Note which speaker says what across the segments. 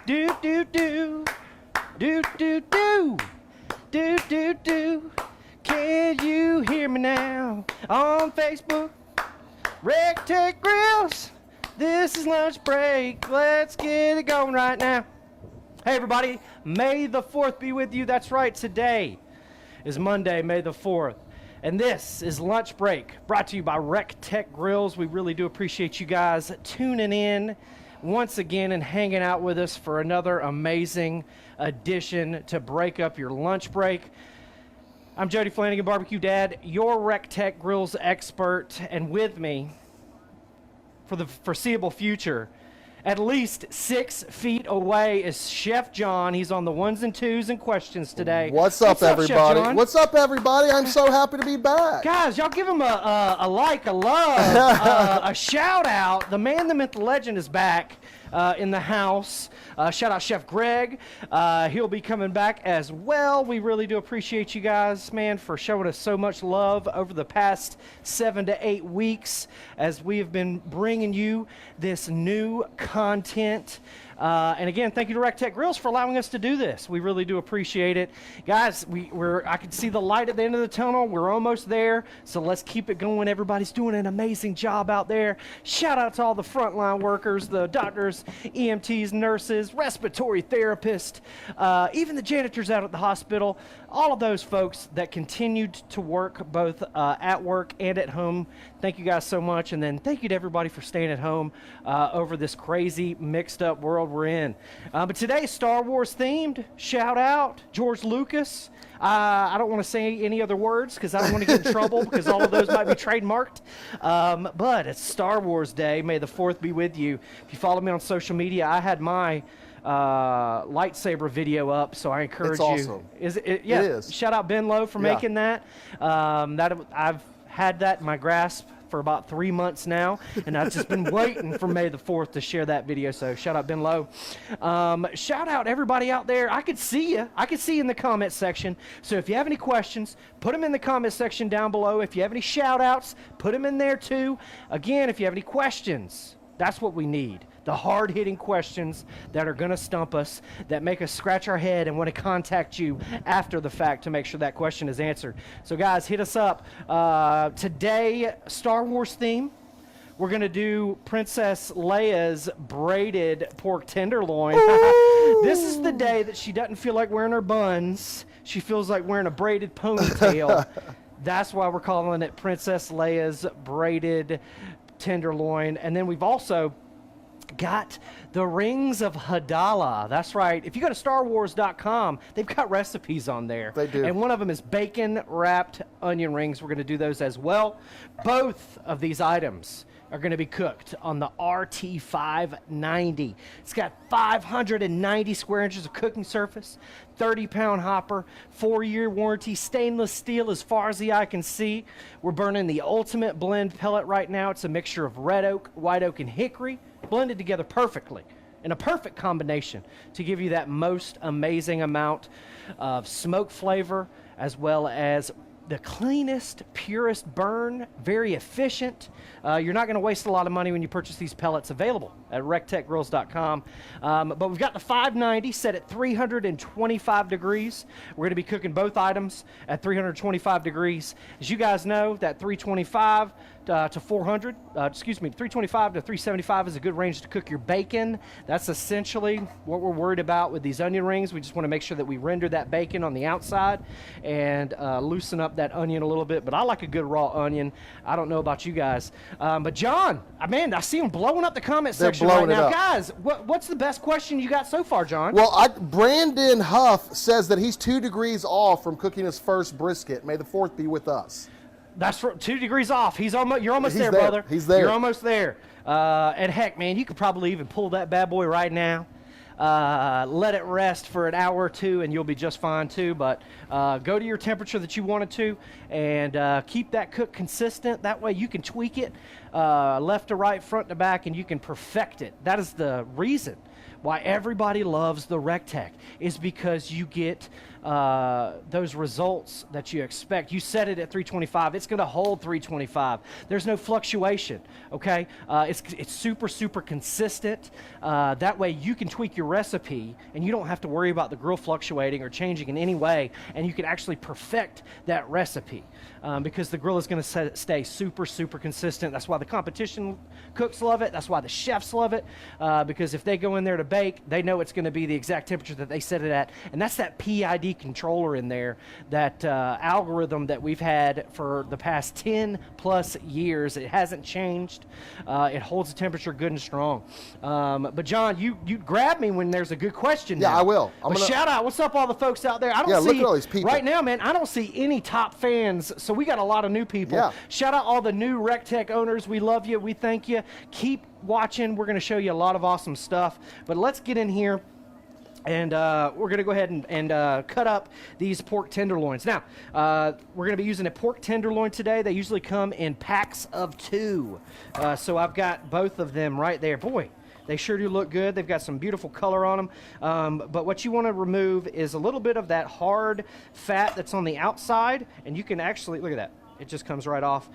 Speaker 1: Do do do, do do do, do do do. Can you hear me now? On Facebook, recteq Grills. This is lunch break. Let's get it going right now. Hey everybody, May the 4th be with you. That's right, today is Monday, May the 4th. And this is Lunch Break, brought to you by recteq Grills. We really do appreciate you guys tuning in once again and hanging out with us for another amazing edition to break up your lunch break. I'm Jody Flanagan, Barbecue Dad, your recteq Grills expert, and with me for the foreseeable future, at least 6 feet away, is Chef John. He's on the ones and twos and questions today.
Speaker 2: What's up, everybody? What's up, everybody? I'm so happy to be back.
Speaker 1: Guys, y'all give him a like, a love, a shout out. The man, the myth, the legend is back in the house. Shout out Chef Greg. He'll be coming back as well. We really do appreciate you guys, man, for showing us so much love over the past 7 to 8 weeks as we have been bringing you this new content. And again, thank you to recteq Grills for allowing us to do this. We really do appreciate it. Guys, I can see the light at the end of the tunnel. We're almost there, so let's keep it going. Everybody's doing an amazing job out there. Shout out to all the frontline workers, the doctors, EMTs, nurses, respiratory therapists, even the janitors out at the hospital, all of those folks that continued to work both at work and at home. Thank you guys so much. And then thank you to everybody for staying at home over this crazy mixed up world we're in. But today, Star Wars themed. Shout out George Lucas. I don't want to say any other words because I don't want to get in trouble because all of those might be trademarked. But it's Star Wars Day. May the 4th be with you. If you follow me on social media, I had my lightsaber video up, so I encourage you.
Speaker 2: It's awesome.
Speaker 1: Yeah.
Speaker 2: It is.
Speaker 1: Shout out Ben Lowe for making that. I've had that in my grasp for about 3 months now, and I've just been waiting for May the 4th to share that video, so shout out Ben Lowe. Shout out everybody out there. I could see you. I could see you in the comment section, so if you have any questions, put them in the comment section down below. If you have any shout outs, put them in there too. Again, if you have any questions, that's what we need. The hard-hitting questions that are going to stump us, that make us scratch our head and want to contact you after the fact to make sure that question is answered. So, guys, hit us up. Today, Star Wars theme. We're going to do Princess Leia's braided pork tenderloin. This is the day that she doesn't feel like wearing her buns. She feels like wearing a braided ponytail. That's why we're calling it Princess Leia's braided tenderloin. And then we've also got the rings of Amidala. That's right. If you go to StarWars.com, they've got recipes on there.
Speaker 2: They do.
Speaker 1: And one of them is bacon wrapped onion rings. We're going to do those as well. Both of these items are going to be cooked on the RT590. It's got 590 square inches of cooking surface, 30-pound hopper, 4-year warranty, stainless steel as far as the eye can see. We're burning the ultimate blend pellet right now. It's a mixture of red oak, white oak, and hickory, blended together perfectly in a perfect combination to give you that most amazing amount of smoke flavor, as well as the cleanest, purest burn, very efficient. You're not going to waste a lot of money when you purchase these pellets, available at recteqgrills.com. But we've got the 590 set at 325 degrees. We're going to be cooking both items at 325 degrees. As you guys know, that 325 to 400, 325 to 375 is a good range to cook your bacon. That's essentially what we're worried about with these onion rings. We just want to make sure that we render that bacon on the outside and loosen up that onion a little bit. But I like a good raw onion. I don't know about you guys. But John, man, I see him blowing up the comment section right now. Guys, what's the best question you got so far, John?
Speaker 2: Well, Brandon Huff says that he's 2 degrees off from cooking his first brisket. May the 4th be with us.
Speaker 1: That's 2 degrees off. You're almost there, brother.
Speaker 2: He's there.
Speaker 1: You're almost there. And heck, man, you could probably even pull that bad boy right now. Let it rest for an hour or two, and you'll be just fine too. But go to your temperature that you want it to, and keep that cook consistent. That way you can tweak it left to right, front to back, and you can perfect it. That is the reason why everybody loves the recteq is because you get those results that you expect. You set it at 325. It's going to hold 325. There's no fluctuation, okay? It's super consistent. That way you can tweak your recipe and you don't have to worry about the grill fluctuating or changing in any way, and you can actually perfect that recipe because the grill is going to stay super consistent. That's why the competition cooks love it. That's why the chefs love it, because if they go in there to bake, they know it's going to be the exact temperature that they set it at, and that's that PID controller in there, that algorithm that we've had for the past 10 plus years. It hasn't changed. It holds the temperature good and strong. But John, you grab me when there's a good question.
Speaker 2: Yeah,
Speaker 1: now.
Speaker 2: I will.
Speaker 1: Shout out. What's up, all the folks out there? I don't see,
Speaker 2: look at all these people.
Speaker 1: right now, man, I don't see any top fans, so we got a lot of new people.
Speaker 2: Yeah.
Speaker 1: Shout out all the new recteq owners. We love you. We thank you. Keep watching. We're going to show you a lot of awesome stuff. But let's get in here. And we're going to go ahead and cut up these pork tenderloins. Now, we're going to be using a pork tenderloin today. They usually come in packs of 2. So I've got both of them right there. Boy, they sure do look good. They've got some beautiful color on them. But what you want to remove is a little bit of that hard fat that's on the outside. And you can actually, look at that. It just comes right off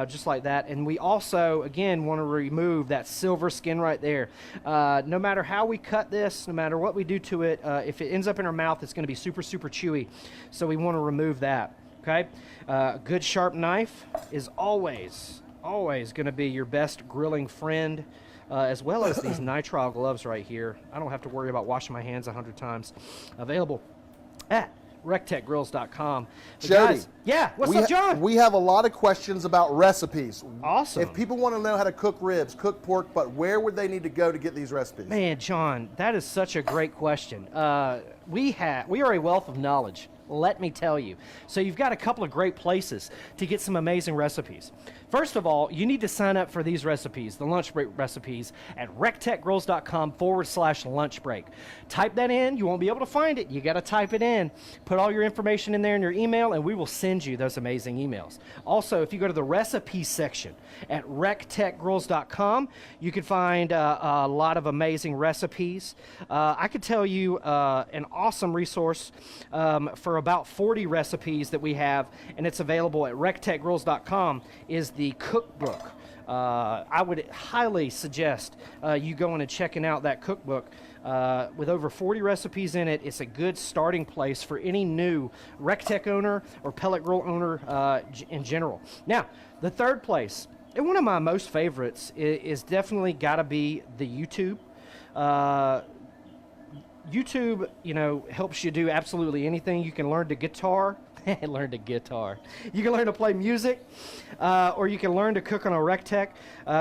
Speaker 1: just like that. And we also, again, want to remove that silver skin right there. No matter how we cut this, no matter what we do to it, if it ends up in our mouth, it's going to be super chewy. So we want to remove that, okay? A good sharp knife is always going to be your best grilling friend, as well as these nitrile gloves right here. I don't have to worry about washing my hands 100 times. Available at recteqgrills.com.
Speaker 2: Jody.
Speaker 1: Guys, yeah, what's up, John?
Speaker 2: We have a lot of questions about recipes.
Speaker 1: Awesome.
Speaker 2: If people want to know how to cook ribs, cook pork, but where would they need to go to get these recipes?
Speaker 1: Man, John, that is such a great question. We are a wealth of knowledge, let me tell you. So you've got a couple of great places to get some amazing recipes. First of all, you need to sign up for these recipes, the lunch break recipes, at recteqgrills.com/lunch break. Type that in. You won't be able to find it. You got to type it in. Put all your information in there in your email, and we will send you those amazing emails. Also, if you go to the recipes section at recteqgrills.com, you can find a lot of amazing recipes. I could tell you an awesome resource for about 40 recipes that we have, and it's available at recteqgrills.com, is the cookbook. I would highly suggest you going and checking out that cookbook. With over 40 recipes in it, it's a good starting place for any new recteq owner or pellet grill owner in general. Now, the third place, and one of my most favorites, is definitely got to be the YouTube. YouTube, helps you do absolutely anything. You can learn the guitar. Learn the guitar. You can learn to play music, or you can learn to cook on a recteq.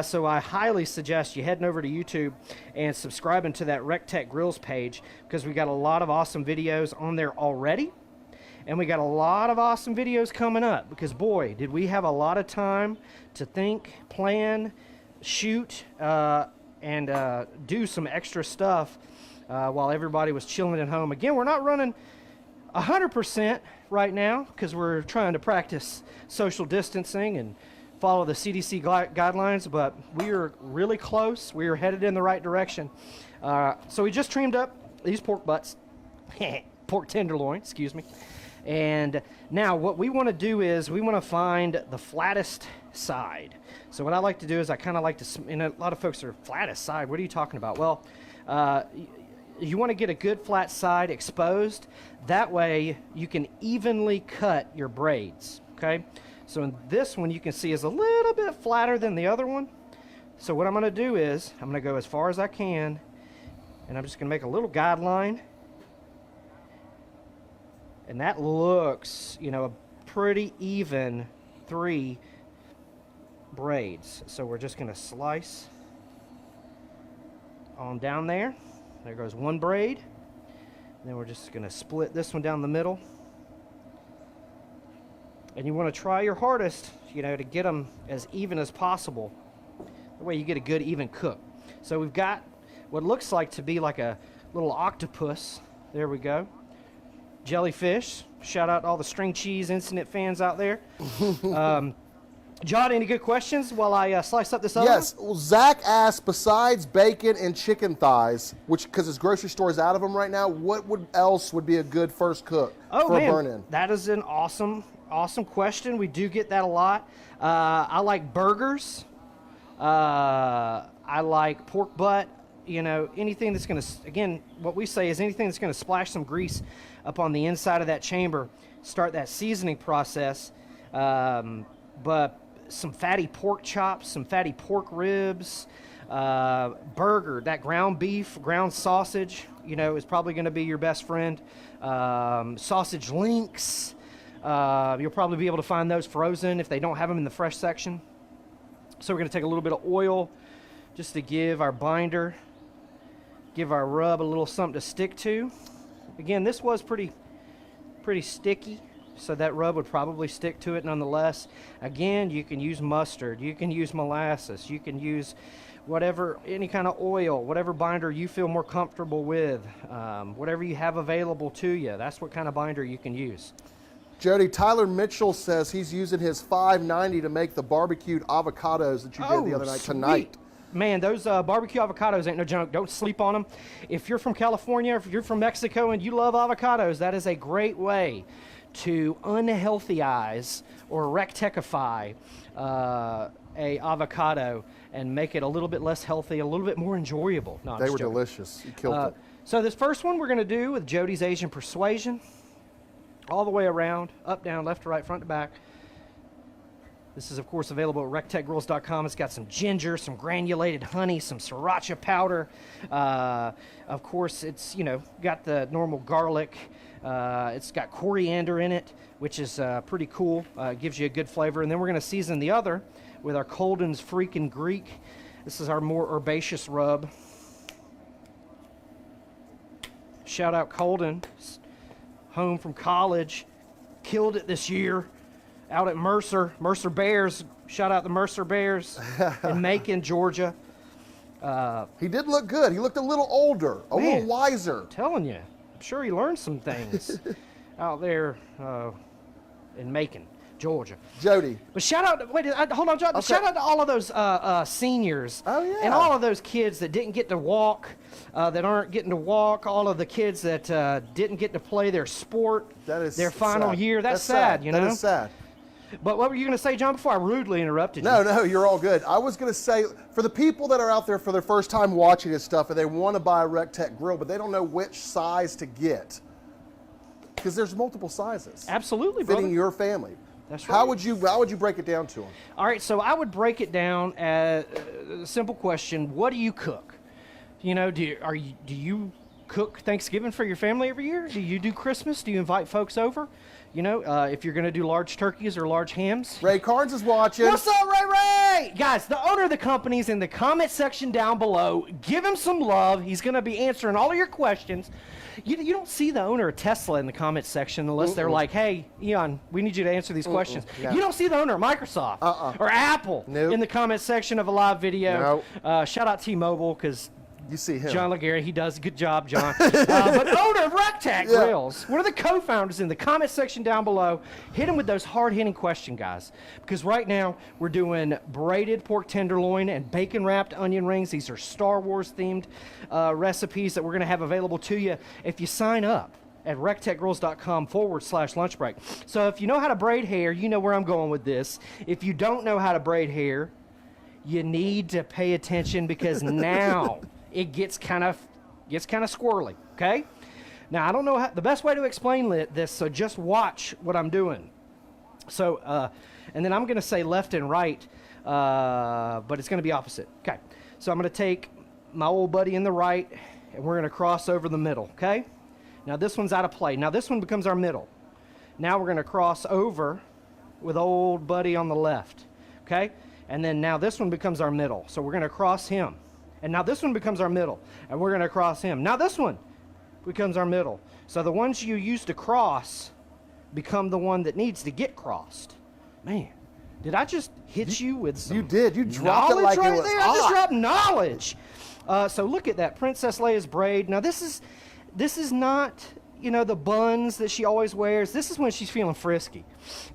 Speaker 1: So I highly suggest you heading over to YouTube and subscribing to that recteq Grills page, because we got a lot of awesome videos on there already, and we got a lot of awesome videos coming up, because boy, did we have a lot of time to think, plan, shoot, and do some extra stuff while everybody was chilling at home. Again, we're not running 100% right now because we're trying to practice social distancing and follow the CDC guidelines, but we are really close. We are headed in the right direction. So we just trimmed up these pork butts, pork tenderloin, excuse me. And now what we want to do is we want to find the flattest side. So what I like to do is I kind of like to, and a lot of folks are, flattest side, what are you talking about? Well, you want to get a good flat side exposed. That way you can evenly cut your braids, okay? So in this one, you can see is a little bit flatter than the other one. So what I'm going to do is I'm going to go as far as I can, and I'm just going to make a little guideline. And that looks, a pretty even 3 braids. So we're just going to slice on down there. There goes 1 braid. Then we're just going to split this one down the middle. And you want to try your hardest, to get them as even as possible. That way you get a good even cook. So we've got what looks like to be like a little octopus. There we go. Jellyfish. Shout out to all the string cheese incident fans out there. John, any good questions while I slice up this other
Speaker 2: Yes. Well, Zach asked, besides bacon and chicken thighs, which because his grocery store is out of them right now, what else would be a good first cook for a burn-in?
Speaker 1: That is an awesome question. We do get that a lot. I like burgers. I like pork butt. You know, anything that's going to, again, what we say is anything that's going to splash some grease up on the inside of that chamber, start that seasoning process. But some fatty pork chops, some fatty pork ribs, burger, that ground beef, ground sausage, you know, is probably going to be your best friend. Sausage links, you'll probably be able to find those frozen if they don't have them in the fresh section. So we're going to take a little bit of oil just to give our binder, give our rub a little something to stick to. Again, this was pretty sticky, so that rub would probably stick to it nonetheless. Again, you can use mustard, you can use molasses, you can use whatever, any kind of oil, whatever binder you feel more comfortable with, whatever you have available to you. That's what kind of binder you can use.
Speaker 2: Jody, Tyler Mitchell says he's using his $5.90 to make the barbecued avocados that you did the other night tonight.
Speaker 1: Man, those barbecue avocados ain't no joke. Don't sleep on them. If you're from California, if you're from Mexico and you love avocados, that is a great way to unhealthyize or recteqify a avocado and make it a little bit less healthy, a little bit more enjoyable. No,
Speaker 2: they were delicious. You killed it.
Speaker 1: So this first one we're going to do with Jody's Asian Persuasion, all the way around, up, down, left to right, front to back. This is, of course, available at recteqgrills.com. It's got some ginger, some granulated honey, some sriracha powder. Of course, it's, you know, got the normal garlic. It's got coriander in it, which is pretty cool. Gives you a good flavor. And then we're going to season the other with our Colden's Freaking Greek. This is our more herbaceous rub. Shout out Colden, home from college. Killed it this year. Out at Mercer Bears. Shout out the Mercer Bears in Macon, Georgia.
Speaker 2: He did look good. He looked a little older, a little wiser.
Speaker 1: I'm telling you, I'm sure he learned some things out there in Macon, Georgia.
Speaker 2: Jody.
Speaker 1: But shout out, hold on, John.
Speaker 2: Okay.
Speaker 1: Shout out to all of those seniors.
Speaker 2: Oh, yeah.
Speaker 1: And all of those kids that didn't get to walk, that aren't getting to walk, all of the kids that didn't get to play their sport, their final year. That's sad, you know?
Speaker 2: That is sad.
Speaker 1: But what were you going to say, John, before I rudely interrupted you?
Speaker 2: No, you're all good. I was going to say, for the people that are out there for their first time watching this stuff and they want to buy a recteq grill, but they don't know which size to get, because there's multiple sizes.
Speaker 1: Absolutely, brother.
Speaker 2: Fitting your family.
Speaker 1: That's right.
Speaker 2: How would you break it down to them?
Speaker 1: All right, so I would break it down as a simple question. What do you cook? You know, do you cook Thanksgiving for your family every year? Do you do Christmas? Do you invite folks over? You know, if you're going to do large turkeys or large hams.
Speaker 2: Ray Carnes is watching.
Speaker 1: What's up, Ray? Guys, the owner of the company is in the comment section down below. Give him some love. He's going to be answering all of your questions. You don't see the owner of Tesla in the comment section unless they're like, hey, Eon, we need you to answer these questions.
Speaker 2: No.
Speaker 1: You don't see the owner of Microsoft or Apple in the comment section of a live video. Shout out T-Mobile, because
Speaker 2: you see him.
Speaker 1: John LaGarry, he does a good job, John. But owner of recteq Grills, one of the co-founders, in the comment section down below. Hit him with those hard-hitting questions, guys. Because right now, we're doing braided pork tenderloin and bacon-wrapped onion rings. These are Star Wars-themed recipes that we're going to have available to you if you sign up at recteqgrills.com/lunch break. So if you know how to braid hair, you know where I'm going with this. If you don't know how to braid hair, you need to pay attention, because now it gets kind of squirrely, okay? Now, I don't know the best way to explain this, so just watch what I'm doing. So, and then I'm going to say left and right, but it's going to be opposite. Okay, so I'm going to take my old buddy in the right, and we're going to cross over the middle, okay? Now, this one's out of play. Now, this one becomes our middle. Now, we're going to cross over with old buddy on the left, okay? And then now this one becomes our middle, so we're going to cross him. And now this one becomes our middle, and we're going to cross him. Now this one becomes our middle. So the ones you use to cross become the one that needs to get crossed. Man, did I just hit you with some
Speaker 2: You did. You dropped it like
Speaker 1: right
Speaker 2: it was
Speaker 1: there?
Speaker 2: hot.
Speaker 1: I just dropped knowledge. So look at that, Princess Leia's braid. Now this is not you know, the buns that she always wears. This is when she's feeling frisky.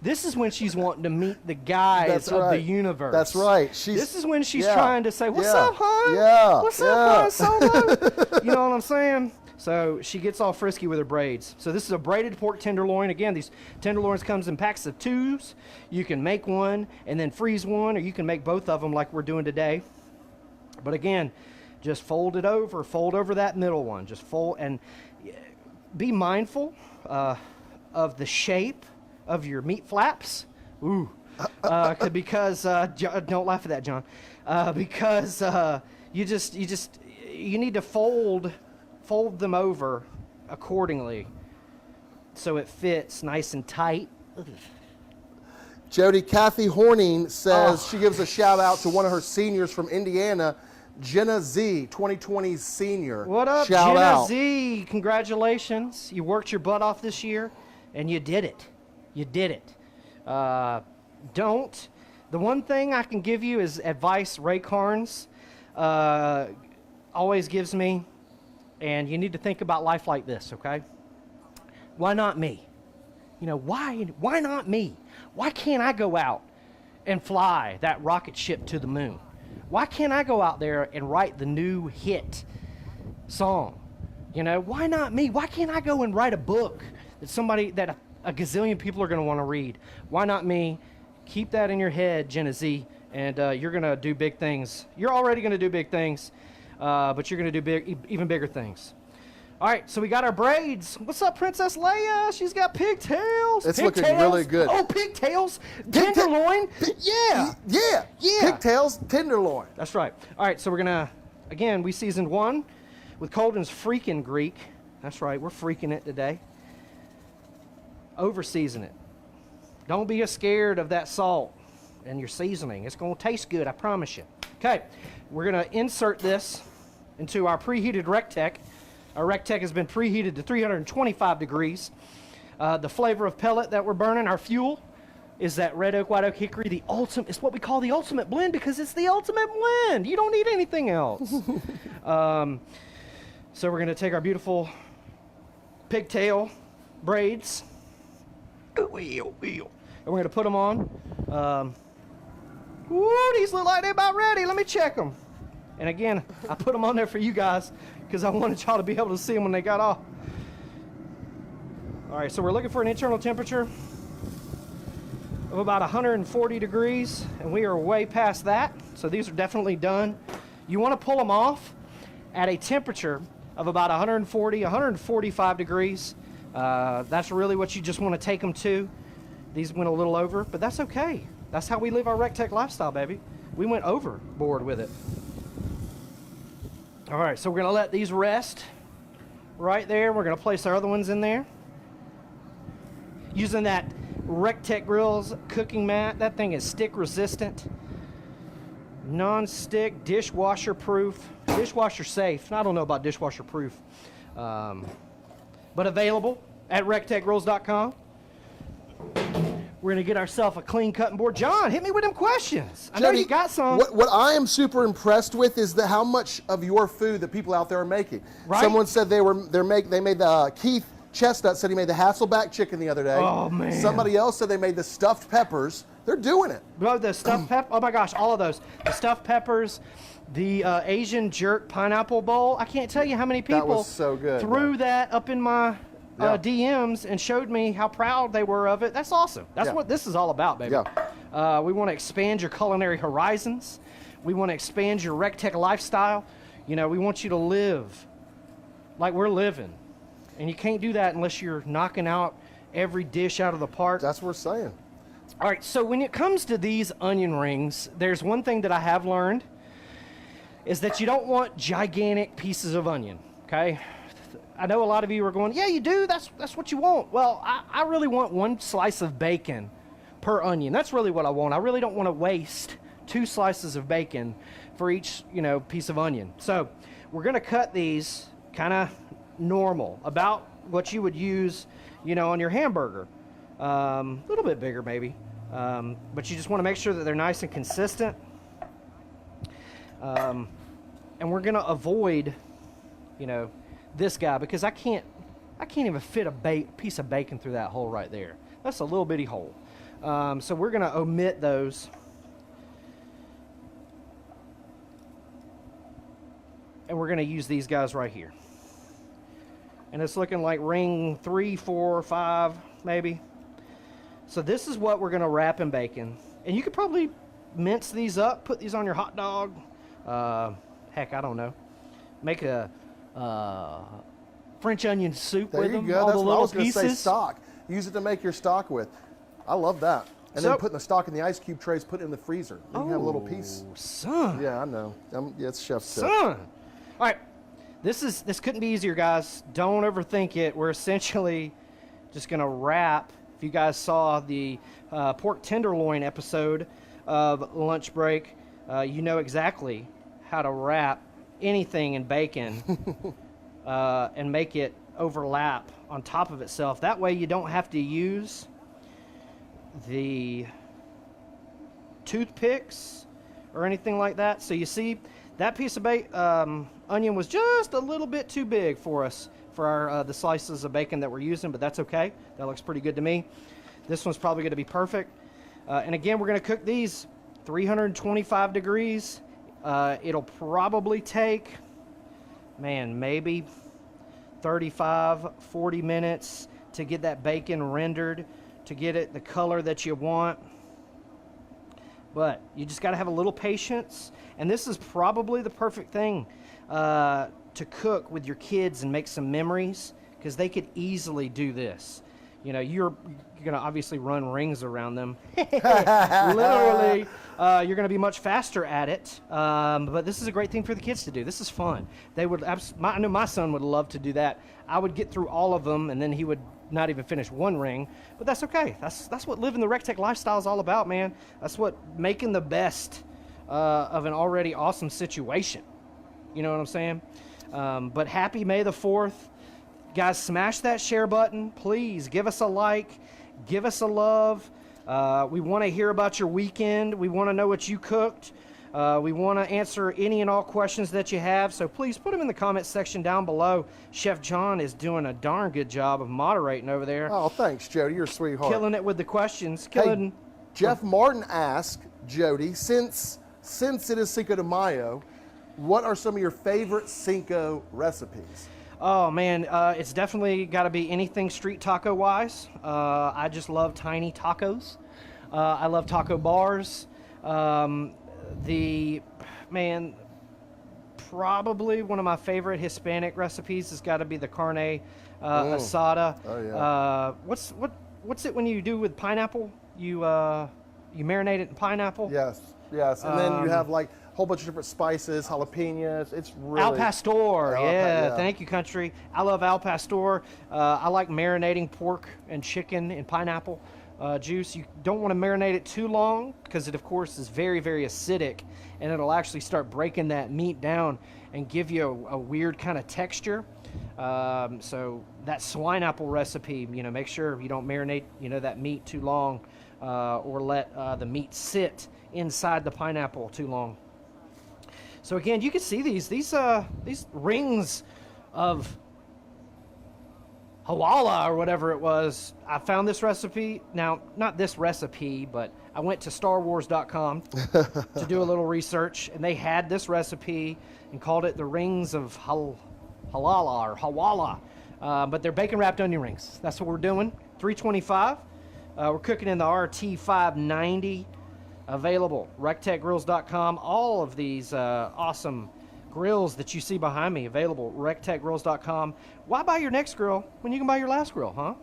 Speaker 1: This is when she's wanting to meet the guys of the universe.
Speaker 2: That's right.
Speaker 1: This is when she's trying to say, what's up, hon?
Speaker 2: Yeah.
Speaker 1: What's up, hon Solo? You know what I'm saying? So she gets all frisky with her braids. So this is a braided pork tenderloin. Again, these tenderloins comes in packs of 2s. You can make one and then freeze one, or you can make both of them like we're doing today. But again, just fold it over. Fold over that middle one. Just fold, and be mindful of the shape of your meat flaps. Ooh. Because don't laugh at that, John. Because you need to fold them over accordingly so it fits nice and tight.
Speaker 2: Jody, Kathy Horning says she gives a shout out to one of her seniors from Indiana, Jenna Z, 2020's senior.
Speaker 1: What up,
Speaker 2: shout
Speaker 1: Jenna
Speaker 2: out.
Speaker 1: Z? Congratulations. You worked your butt off this year, and you did it. You did it. The one thing I can give you is advice Ray Carnes always gives me, and you need to think about life like this, okay? Why not me? You know, why not me? Why can't I go out and fly that rocket ship to the moon? Why can't I go out there and write the new hit song? You know, why not me? Why can't I go and write a book that a gazillion people are going to want to read? Why not me? Keep that in your head, Jenna Z, and you're going to do big things. You're already going to do big things, but you're going to do even bigger things. All right, so we got our braids. What's up, Princess Leia? She's got pigtails.
Speaker 2: It's looking really good.
Speaker 1: Oh, pigtails. Tenderloin. Yeah.
Speaker 2: Pigtails, tenderloin.
Speaker 1: That's right. All right, so we're going to, again, we seasoned one with Colden's freaking Greek. That's right, we're freaking it today. Over-season it. Don't be scared of that salt and your seasoning. It's going to taste good, I promise you. Okay, we're going to insert this into our preheated recteq. Our recteq has been preheated to 325 degrees. The flavor of pellet that we're burning, our fuel, is that red oak, white oak, hickory. It's what we call the ultimate blend because it's the ultimate blend. You don't need anything else. So we're going to take our beautiful pigtail braids. And we're going to put them on. These look like they're about ready. Let me check them. And again, I put them on there for you guys because I wanted y'all to be able to see them when they got off. All right, so we're looking for an internal temperature of about 140 degrees, and we are way past that. So these are definitely done. You want to pull them off at a temperature of about 140, 145 degrees. That's really what you just want to take them to. These went a little over, but that's okay. That's how we live our recteq lifestyle, baby. We went overboard with it. All right, so we're going to let these rest right there. We're going to place our other ones in there. Using that recteq Grills cooking mat. That thing is stick resistant, non-stick, dishwasher proof, dishwasher safe. I don't know about dishwasher proof, but available at recteqgrills.com. We're going to get ourselves a clean cutting board. John, hit me with them questions. I know you got some.
Speaker 2: What I am super impressed with is how much of your food that people out there are making.
Speaker 1: Right?
Speaker 2: Someone said they made the Keith Chestnut said he made the Hasselback chicken the other day.
Speaker 1: Oh, man.
Speaker 2: Somebody else said they made the stuffed peppers. They're doing it.
Speaker 1: Bro, the stuffed pepper. Oh my gosh, all of those. The stuffed peppers, the Asian jerk pineapple bowl. I can't tell you how many people
Speaker 2: that was so good,
Speaker 1: threw that up in my DMs and showed me how proud they were of it. That's awesome. That's what this is all about, baby.
Speaker 2: Yeah.
Speaker 1: We want to expand your culinary horizons. We want to expand your recteq lifestyle. You know, we want you to live like we're living. And you can't do that unless you're knocking out every dish out of the park.
Speaker 2: That's what we're saying.
Speaker 1: All right, so when it comes to these onion rings, there's one thing that I have learned is that you don't want gigantic pieces of onion, okay? I know a lot of you are going, yeah, you do, that's what you want. Well, I really want one slice of bacon per onion. That's really what I want. I really don't want to waste 2 slices of bacon for each, piece of onion. So we're going to cut these kind of normal, about what you would use, on your hamburger. A little bit bigger maybe, but you just want to make sure that they're nice and consistent. And we're going to avoid, this guy because I I can't even fit a piece of bacon through that hole right there. That's a little bitty hole. So we're going to omit those. And we're going to use these guys right here. And it's looking like ring 3, 4, 5, maybe. So this is what we're going to wrap in bacon. And you could probably mince these up, put these on your hot dog. Heck, I don't know. Make a French onion soup with them.
Speaker 2: There you go.
Speaker 1: All
Speaker 2: That's
Speaker 1: the
Speaker 2: what I
Speaker 1: little
Speaker 2: was going to say,
Speaker 1: pieces.
Speaker 2: stock. Use it to make your stock with. I love that. And then putting the stock in the ice cube trays, put it in the freezer. Then you have a little piece.
Speaker 1: Son.
Speaker 2: Yeah, I know. Yeah, it's chef's tip.
Speaker 1: Son. All right. This couldn't be easier, guys. Don't overthink it. We're essentially just going to wrap. If you guys saw the pork tenderloin episode of Lunch Break, you know exactly how to wrap anything in bacon and make it overlap on top of itself. That way you don't have to use the toothpicks or anything like that. So you see, that piece of onion was just a little bit too big for us for our the slices of bacon that we're using, but that's okay. That looks pretty good to me. This one's probably going to be perfect. And again, we're going to cook these 325 degrees. It'll probably take, maybe 35, 40 minutes to get that bacon rendered, to get it the color that you want. But you just got to have a little patience. And this is probably the perfect thing to cook with your kids and make some memories, because they could easily do this. You know, you're going to obviously run rings around them. Literally, you're going to be much faster at it. But this is a great thing for the kids to do. This is fun. They would. I know my son would love to do that. I would get through all of them, and then he would not even finish one ring. But that's okay. That's what living the recteq lifestyle is all about, man. That's what making the best of an already awesome situation. You know what I'm saying? But happy May the 4th. Guys, smash that share button. Please give us a like. Give us a love. We want to hear about your weekend. We want to know what you cooked. We want to answer any and all questions that you have. So please put them in the comment section down below. Chef John is doing a darn good job of moderating over there.
Speaker 2: Oh, thanks, Jody. You're a sweetheart.
Speaker 1: Killing it with the questions.
Speaker 2: Hey, Jeff Martin asked, Jody, since it is Cinco de Mayo, what are some of your favorite Cinco recipes?
Speaker 1: Oh, man, it's definitely got to be anything street taco wise. I just love tiny tacos. I love taco bars. Probably one of my favorite Hispanic recipes has got to be the carne asada.
Speaker 2: Oh, yeah.
Speaker 1: What's it when you do with pineapple? You marinate it in pineapple?
Speaker 2: Yes. And then you have like a whole bunch of different spices, jalapenos. It's really...
Speaker 1: Al Pastor, yeah. Thank you, country. I love Al Pastor. I like marinating pork and chicken in pineapple juice. You don't want to marinate it too long because it, of course, is very, very acidic, and it'll actually start breaking that meat down and give you a weird kind of texture. So that swine apple recipe, make sure you don't marinate, that meat too long or let the meat sit inside the pineapple too long. So again, you can see these rings of Hawala or whatever it was. I found this recipe. Now, not this recipe, but I went to StarWars.com to do a little research, and they had this recipe and called it the rings of Halala or Hawala. But they're bacon wrapped onion rings. That's what we're doing. 325. We're cooking in the RT 590. Available, recteqgrills.com. All of these awesome grills that you see behind me available, recteqgrills.com. Why buy your next grill when you can buy your last grill, huh?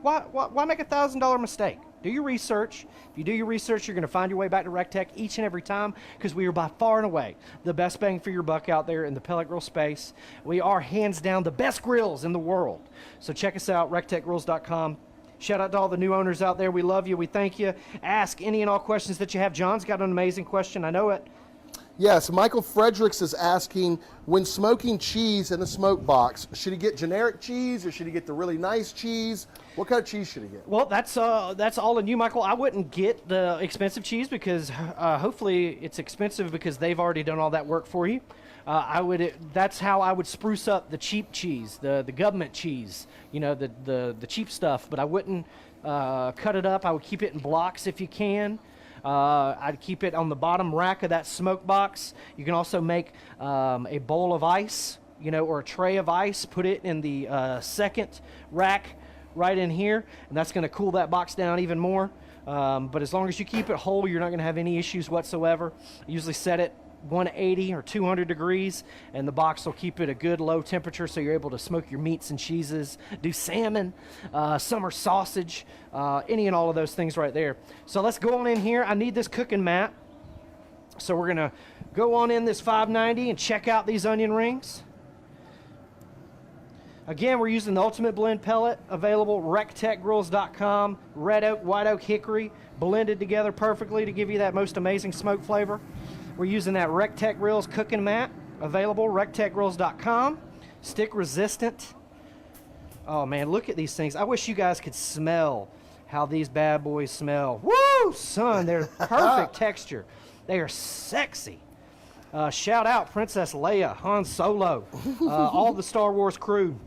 Speaker 1: Why make a $1,000 mistake? Do your research. If you do your research, you're going to find your way back to recteq each and every time, because we are by far and away the best bang for your buck out there in the pellet grill space. We are hands down the best grills in the world. So check us out, recteqgrills.com. Shout out to all the new owners out there. We love you. We thank you. Ask any and all questions that you have. John's got an amazing question. I know it.
Speaker 2: Yes, Michael Fredericks is asking, when smoking cheese in the smoke box, should he get generic cheese or should he get the really nice cheese? What kind of cheese should he get?
Speaker 1: Well, that's all in you, Michael. I wouldn't get the expensive cheese because hopefully it's expensive because they've already done all that work for you. That's how I would spruce up the cheap cheese, the government cheese, the cheap stuff. But I wouldn't cut it up. I would keep it in blocks if you can. I'd keep it on the bottom rack of that smoke box. You can also make a bowl of ice, or a tray of ice. Put it in the second rack right in here, and that's going to cool that box down even more. But as long as you keep it whole, you're not going to have any issues whatsoever. I usually set it 180 or 200 degrees, and the box will keep it a good low temperature so you're able to smoke your meats and cheeses, do salmon, summer sausage, any and all of those things right there. So let's go on in here. I need this cooking mat. So we're going to go on in this 590 and check out these onion rings. Again, we're using the Ultimate Blend Pellet, available, recteqgrills.com, red oak, white oak, hickory, blended together perfectly to give you that most amazing smoke flavor. We're using that recteq Grills cooking mat, available, recteqgrills.com, stick resistant. Oh man, look at these things. I wish you guys could smell how these bad boys smell. Woo, son, they're perfect texture. They are sexy. Shout out Princess Leia, Han Solo, all the Star Wars crew.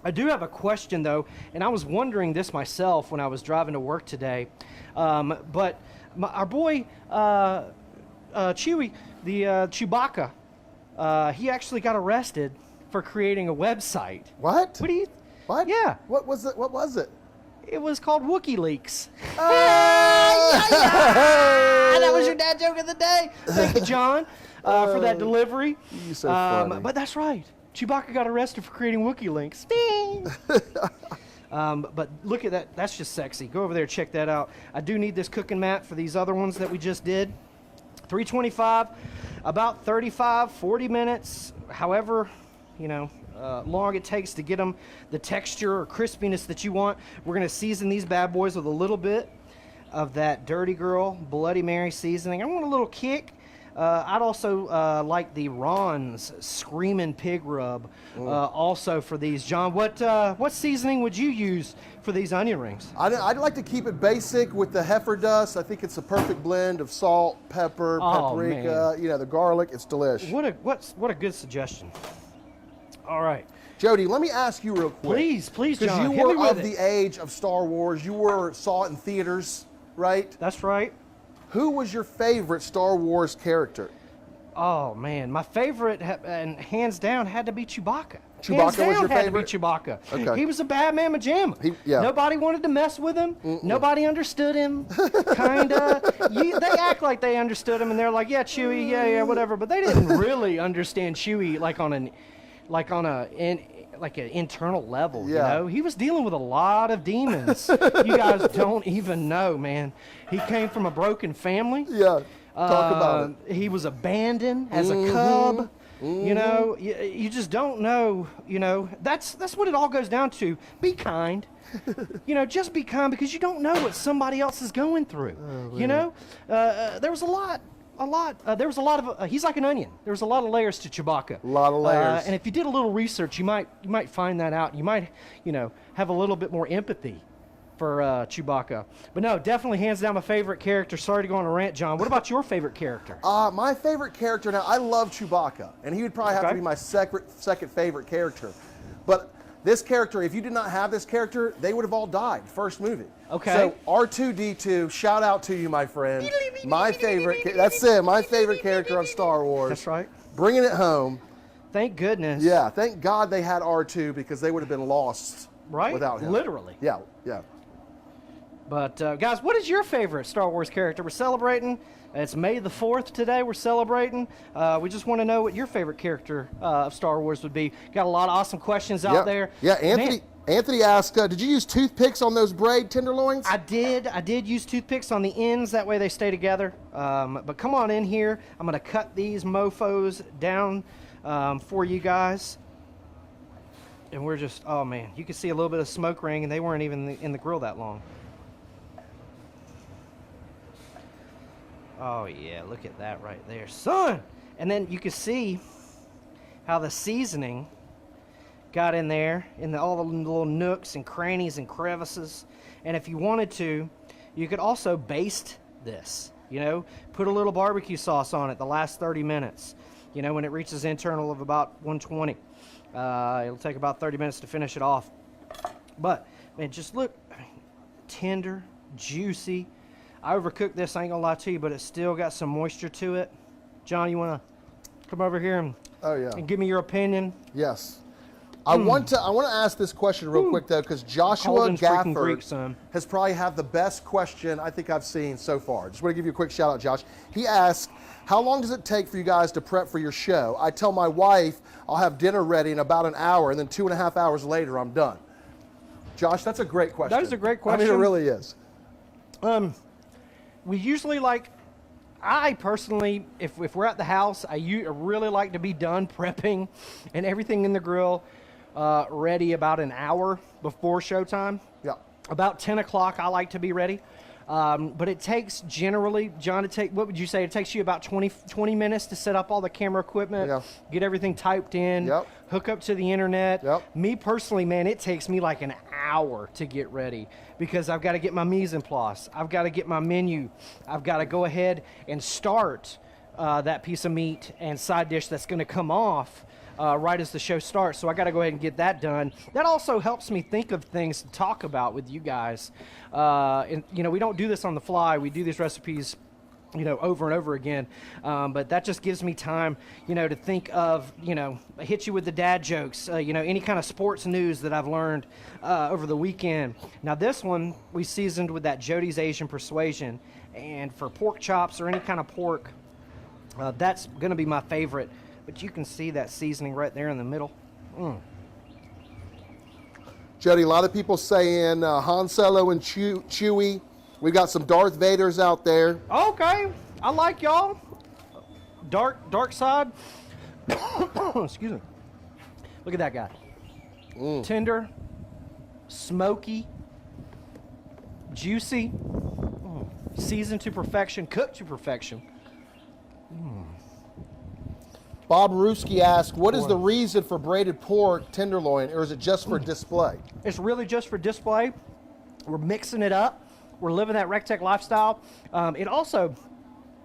Speaker 1: I do have a question though, and I was wondering this myself when I was driving to work today. But our boy Chewie, the Chewbacca, he actually got arrested for creating a website.
Speaker 2: What?
Speaker 1: What? Yeah.
Speaker 2: What was it? What was it?
Speaker 1: It was called WookieLeaks.
Speaker 2: Oh!
Speaker 1: That was your dad joke of the day. Thank you, John, for that delivery.
Speaker 2: You're so funny.
Speaker 1: But that's right. Chewbacca got arrested for creating WookieLeaks. But look at that. That's just sexy. Go over there, check that out. I do need this cooking mat for these other ones that we just did. 325, about 35, 40 minutes, however, long it takes to get them the texture or crispiness that you want. We're going to season these bad boys with a little bit of that Dirty Girl Bloody Mary seasoning. I want a little kick. I'd also like the Ron's Screamin' Pig Rub also for these. John, what seasoning would you use for these onion rings?
Speaker 2: I'd like to keep it basic with the heifer dust. I think it's a perfect blend of salt, pepper, paprika, the garlic. It's delish.
Speaker 1: What a good suggestion. All right.
Speaker 2: Jody, let me ask you real quick.
Speaker 1: Please, John.
Speaker 2: Because you were of the age of Star Wars. You saw it in theaters, right?
Speaker 1: That's right.
Speaker 2: Who was your favorite Star Wars character?
Speaker 1: Oh man, my favorite and hands down had to be Chewbacca.
Speaker 2: Chewbacca was your favorite?
Speaker 1: Had to be Chewbacca.
Speaker 2: Okay.
Speaker 1: He was a bad man pajama. Nobody wanted to mess with him. Nobody understood him. Kinda. They act like they understood him, and they're like, yeah, Chewie, yeah, whatever. But they didn't really understand Chewie like on an internal level.
Speaker 2: Yeah.
Speaker 1: He was dealing with a lot of demons. You guys don't even know, man. He came from a broken family.
Speaker 2: Yeah. Talk about it.
Speaker 1: He was abandoned as a cub. You just don't know. That's what it all goes down to. Be kind. Just be kind because you don't know what somebody else is going through. There was a lot. There was a lot of. He's like an onion. There was a lot of layers to Chewbacca.
Speaker 2: A lot of layers.
Speaker 1: And if you did a little research, you might find that out. You might, have a little bit more empathy for Chewbacca. But no, definitely hands down my favorite character. Sorry to go on a rant, John. What about your favorite character?
Speaker 2: My favorite character, now I love Chewbacca, and he would probably have to be my second favorite character. But this character, if you did not have this character, they would have all died first movie.
Speaker 1: Okay.
Speaker 2: So R2-D2, shout out to you, my friend. My favorite, that's it, my favorite character on Star Wars.
Speaker 1: That's right.
Speaker 2: Bringing it home.
Speaker 1: Thank goodness.
Speaker 2: Yeah, thank God they had R2 because they would have been lost without him.
Speaker 1: Literally.
Speaker 2: Yeah.
Speaker 1: But guys, what is your favorite Star Wars character? We're celebrating. It's May the 4th today. We're celebrating. We just want to know what your favorite character of Star Wars would be. Got a lot of awesome questions out there.
Speaker 2: Yeah, Anthony asked, did you use toothpicks on those braid tenderloins?
Speaker 1: I did use toothpicks on the ends. That way they stay together. But come on in here. I'm going to cut these mofos down for you guys. And we're just, oh man, you can see a little bit of smoke ring, and they weren't even in the grill that long. Oh, yeah, look at that right there, son. And then you can see how the seasoning got in there, in all the little nooks and crannies and crevices. And if you wanted to, you could also baste this, you know, put a little barbecue sauce on it the last 30 minutes, you know, when it reaches internal of about 120. It'll take about 30 minutes to finish it off. But, man, just look, tender, juicy. I overcooked this, I ain't gonna lie to you, but it's still got some moisture to it. John, you wanna come over here and, and give me your opinion?
Speaker 2: Yes. I want to ask this question real quick though, because Joshua Gafford has probably had the best question I think I've seen so far. Just want to give you a quick shout out, Josh. He asked, how long does it take for you guys to prep for your show? I tell my wife I'll have dinner ready in about an hour, and then 2.5 hours later I'm done. Josh, that's a great question.
Speaker 1: That is a great question.
Speaker 2: I mean, it really is.
Speaker 1: We usually I personally, if we're at the house, I really like to be done prepping and everything in the grill ready about an hour before showtime.
Speaker 2: Yeah.
Speaker 1: About 10 o'clock, I like to be ready. But it takes generally, John, what would you say? It takes you about 20 minutes to set up all the camera equipment, get everything typed in, hook up to the internet. Me personally, man, it takes me like an hour to get ready because I've got to get my mise en place. I've got to get my menu. I've got to go ahead and start that piece of meat and side dish that's going to come off right as the show starts. So I got to go ahead and get that done. That also helps me think of things to talk about with you guys. And, you know, we don't do this on the fly. We do these recipes, you know, over and over again. But that just gives me time, you know, to think of, you know, hit you with the dad jokes, you know, any kind of sports news that I've learned over the weekend. Now this one we seasoned with that Jody's Asian Persuasion. And for pork chops or any kind of pork, that's going to be my favorite. But you can see that seasoning right there in the middle.
Speaker 2: Jody, a lot of people saying Han Solo and Chewie. We got some Darth Vaders out there.
Speaker 1: Okay, I like y'all. Dark side. Excuse me. Look at that guy. Tender, smoky, juicy, seasoned to perfection, cooked to perfection.
Speaker 2: Bob Ruski asked, what is the reason for braided pork tenderloin, or is it just for display?
Speaker 1: It's really just for display. We're mixing it up. We're living that recteq lifestyle. It also,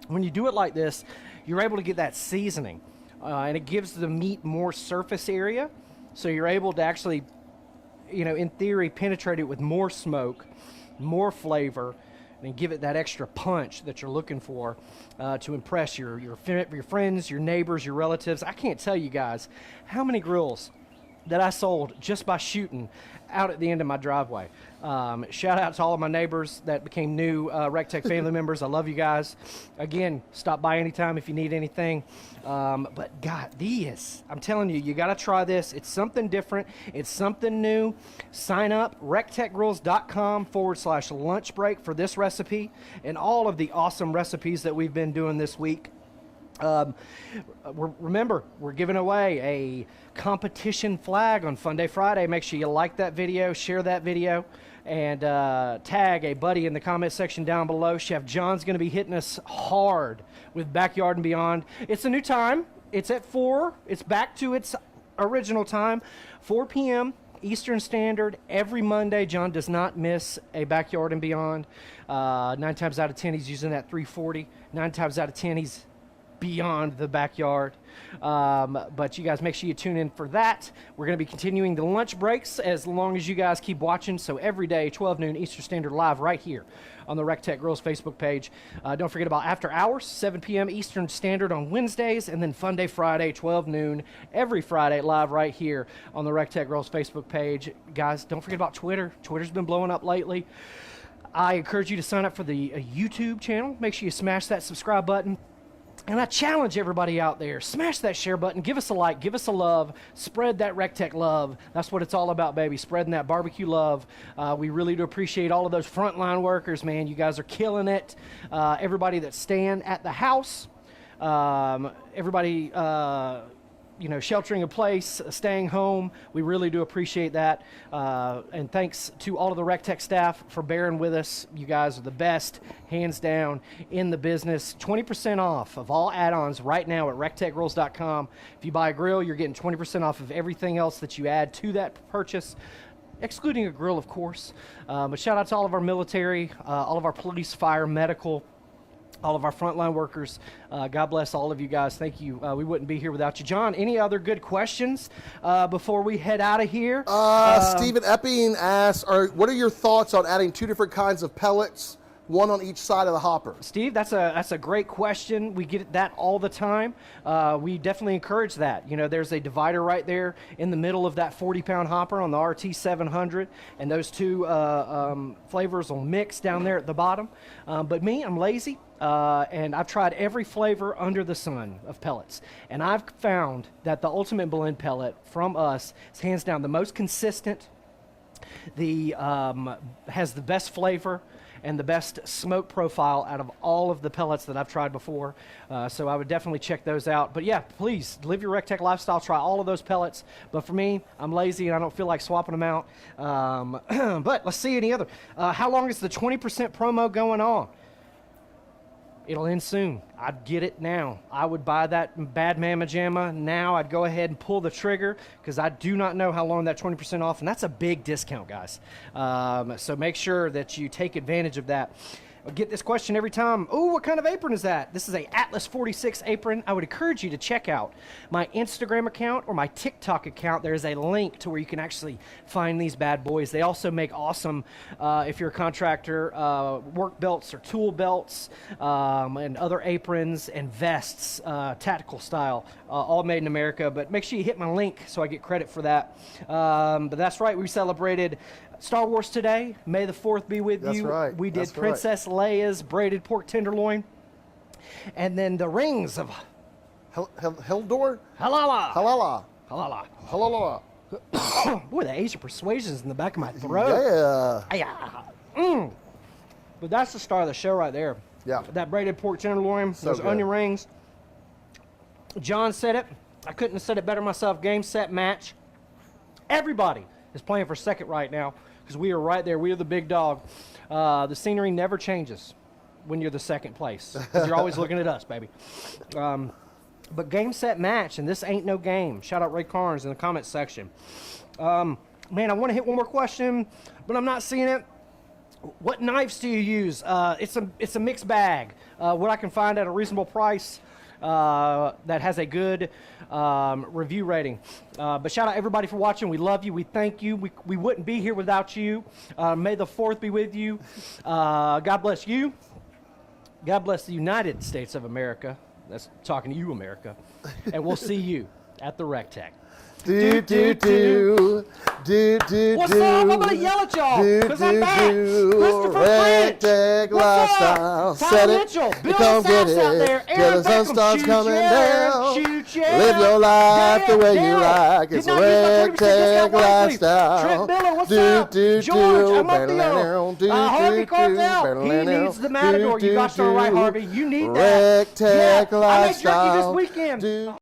Speaker 1: when you do it like this, you're able to get that seasoning, and it gives the meat more surface area. So you're able to actually, you know, in theory, penetrate it with more smoke, more flavor, and give it that extra punch that you're looking for to impress your friends, your neighbors, your relatives. I can't tell you guys how many grills that I sold just by shooting out at the end of my driveway. Shout out to all of my neighbors that became new recteq family members. I love you guys. Again, stop by anytime if you need anything. But God, I'm telling you, you got to try this. It's something different. It's something new. Sign up, recteqgrills.com/lunch break for this recipe and all of the awesome recipes that we've been doing this week. Remember, we're giving away a competition flag on Fun Day Friday. Make sure you like that video, share that video, and tag a buddy in the comment section down below. Chef John's going to be hitting us hard with Backyard and Beyond. It's a new time. It's at 4. It's back to its original time, 4 p.m. Eastern Standard every Monday. John does not miss a Backyard and Beyond. 9 times out of 10, he's using that 340. 9 times out of 10, he's beyond the backyard. But you guys make sure you tune in for that. We're going to be continuing the lunch breaks as long as you guys keep watching. So every day, 12 noon Eastern Standard live right here on the recteq Grills Facebook page. Don't forget about After Hours, 7 p.m. Eastern Standard on Wednesdays, and then Fun Day Friday, 12 noon every Friday live right here on the recteq Grills Facebook page. Guys, don't forget about Twitter. Twitter's been blowing up lately. I encourage you to sign up for the YouTube channel. Make sure you smash that subscribe button. And I challenge everybody out there, smash that share button, give us a like, give us a love, spread that recteq love. That's what it's all about, baby, spreading that barbecue love. We really do appreciate all of those frontline workers, man. You guys are killing it. Everybody that's staying at the house, everybody sheltering in place, staying home. We really do appreciate that. And thanks to all of the recteq staff for bearing with us. You guys are the best, hands down, in the business. 20% off of all add-ons right now at recteqgrills.com. If you buy a grill, you're getting 20% off of everything else that you add to that purchase, excluding a grill, of course. But shout out to all of our military, all of our police, fire, medical, all of our frontline workers. God bless all of you guys. Thank you. We wouldn't be here without you. John, any other good questions before we head out of here?
Speaker 2: Stephen Epping asks, what are your thoughts on adding 2 different kinds of pellets, one on each side of the hopper?
Speaker 1: Steve, that's a great question. We get that all the time. We definitely encourage that. There's a divider right there in the middle of that 40-pound hopper on the RT700, and those 2 flavors will mix down there at the bottom. But me, I'm lazy. And I've tried every flavor under the sun of pellets, and I've found that the Ultimate Blend pellet from us is hands down the most consistent, has the best flavor and the best smoke profile out of all of the pellets that I've tried before. So I would definitely check those out. But yeah, please live your recteq lifestyle. Try all of those pellets. But for me, I'm lazy and I don't feel like swapping them out. But let's see any other. How long is the 20% promo going on? It'll end soon. I'd get it now. I would buy that Bad Mama Jamma now. I'd go ahead and pull the trigger because I do not know how long that 20% off, and that's a big discount, guys. So make sure that you take advantage of that. I get this question every time. Oh, what kind of apron is that? This is a Atlas 46 apron. I would encourage you to check out my Instagram account or my TikTok account. There's a link to where you can actually find these bad boys. They also make awesome, if you're a contractor, work belts or tool belts and other aprons and vests, tactical style, all made in America. But make sure you hit my link so I get credit for that. But that's right. We celebrated Star Wars today. May the 4th be with you.
Speaker 2: That's right.
Speaker 1: We did Princess Leia's braided pork tenderloin. And then the rings of
Speaker 2: Hildor?
Speaker 1: Halala.
Speaker 2: Halala.
Speaker 1: Halala.
Speaker 2: Halala.
Speaker 1: Boy, the Asian Persuasion's in the back of my throat.
Speaker 2: Yeah.
Speaker 1: But that's the star of the show right there.
Speaker 2: Yeah.
Speaker 1: That braided pork tenderloin, those onion rings. John said it. I couldn't have said it better myself. Game, set, match. Everybody is playing for second right now because we are right there. We are the big dog. The scenery never changes when you're the second place because you're always looking at us, baby. But game, set, match, and this ain't no game. Shout out Ray Carnes in the comments section. Man, I want to hit one more question, but I'm not seeing it. What knives do you use? It's a mixed bag. What I can find at a reasonable price that has a good review rating. But shout out everybody for watching. We love you. We thank you. We wouldn't be here without you. May the 4th be with you. God bless you. God bless the United States of America. That's talking to you, America. And we'll see you at the recteq.
Speaker 2: Do, do, do. Do, do,
Speaker 1: What's up? I'm going to yell at y'all because I'm back.
Speaker 2: Recteq lifestyle. Set it. Come get it. Till the sun starts coming down. Live your life the way you like. It's a recteq lifestyle.
Speaker 1: Do, do, George, Harvey Cartel. He needs the Matador. You got to start right, Harvey. You need that.
Speaker 2: Recteq lifestyle.
Speaker 1: I made jerky this weekend.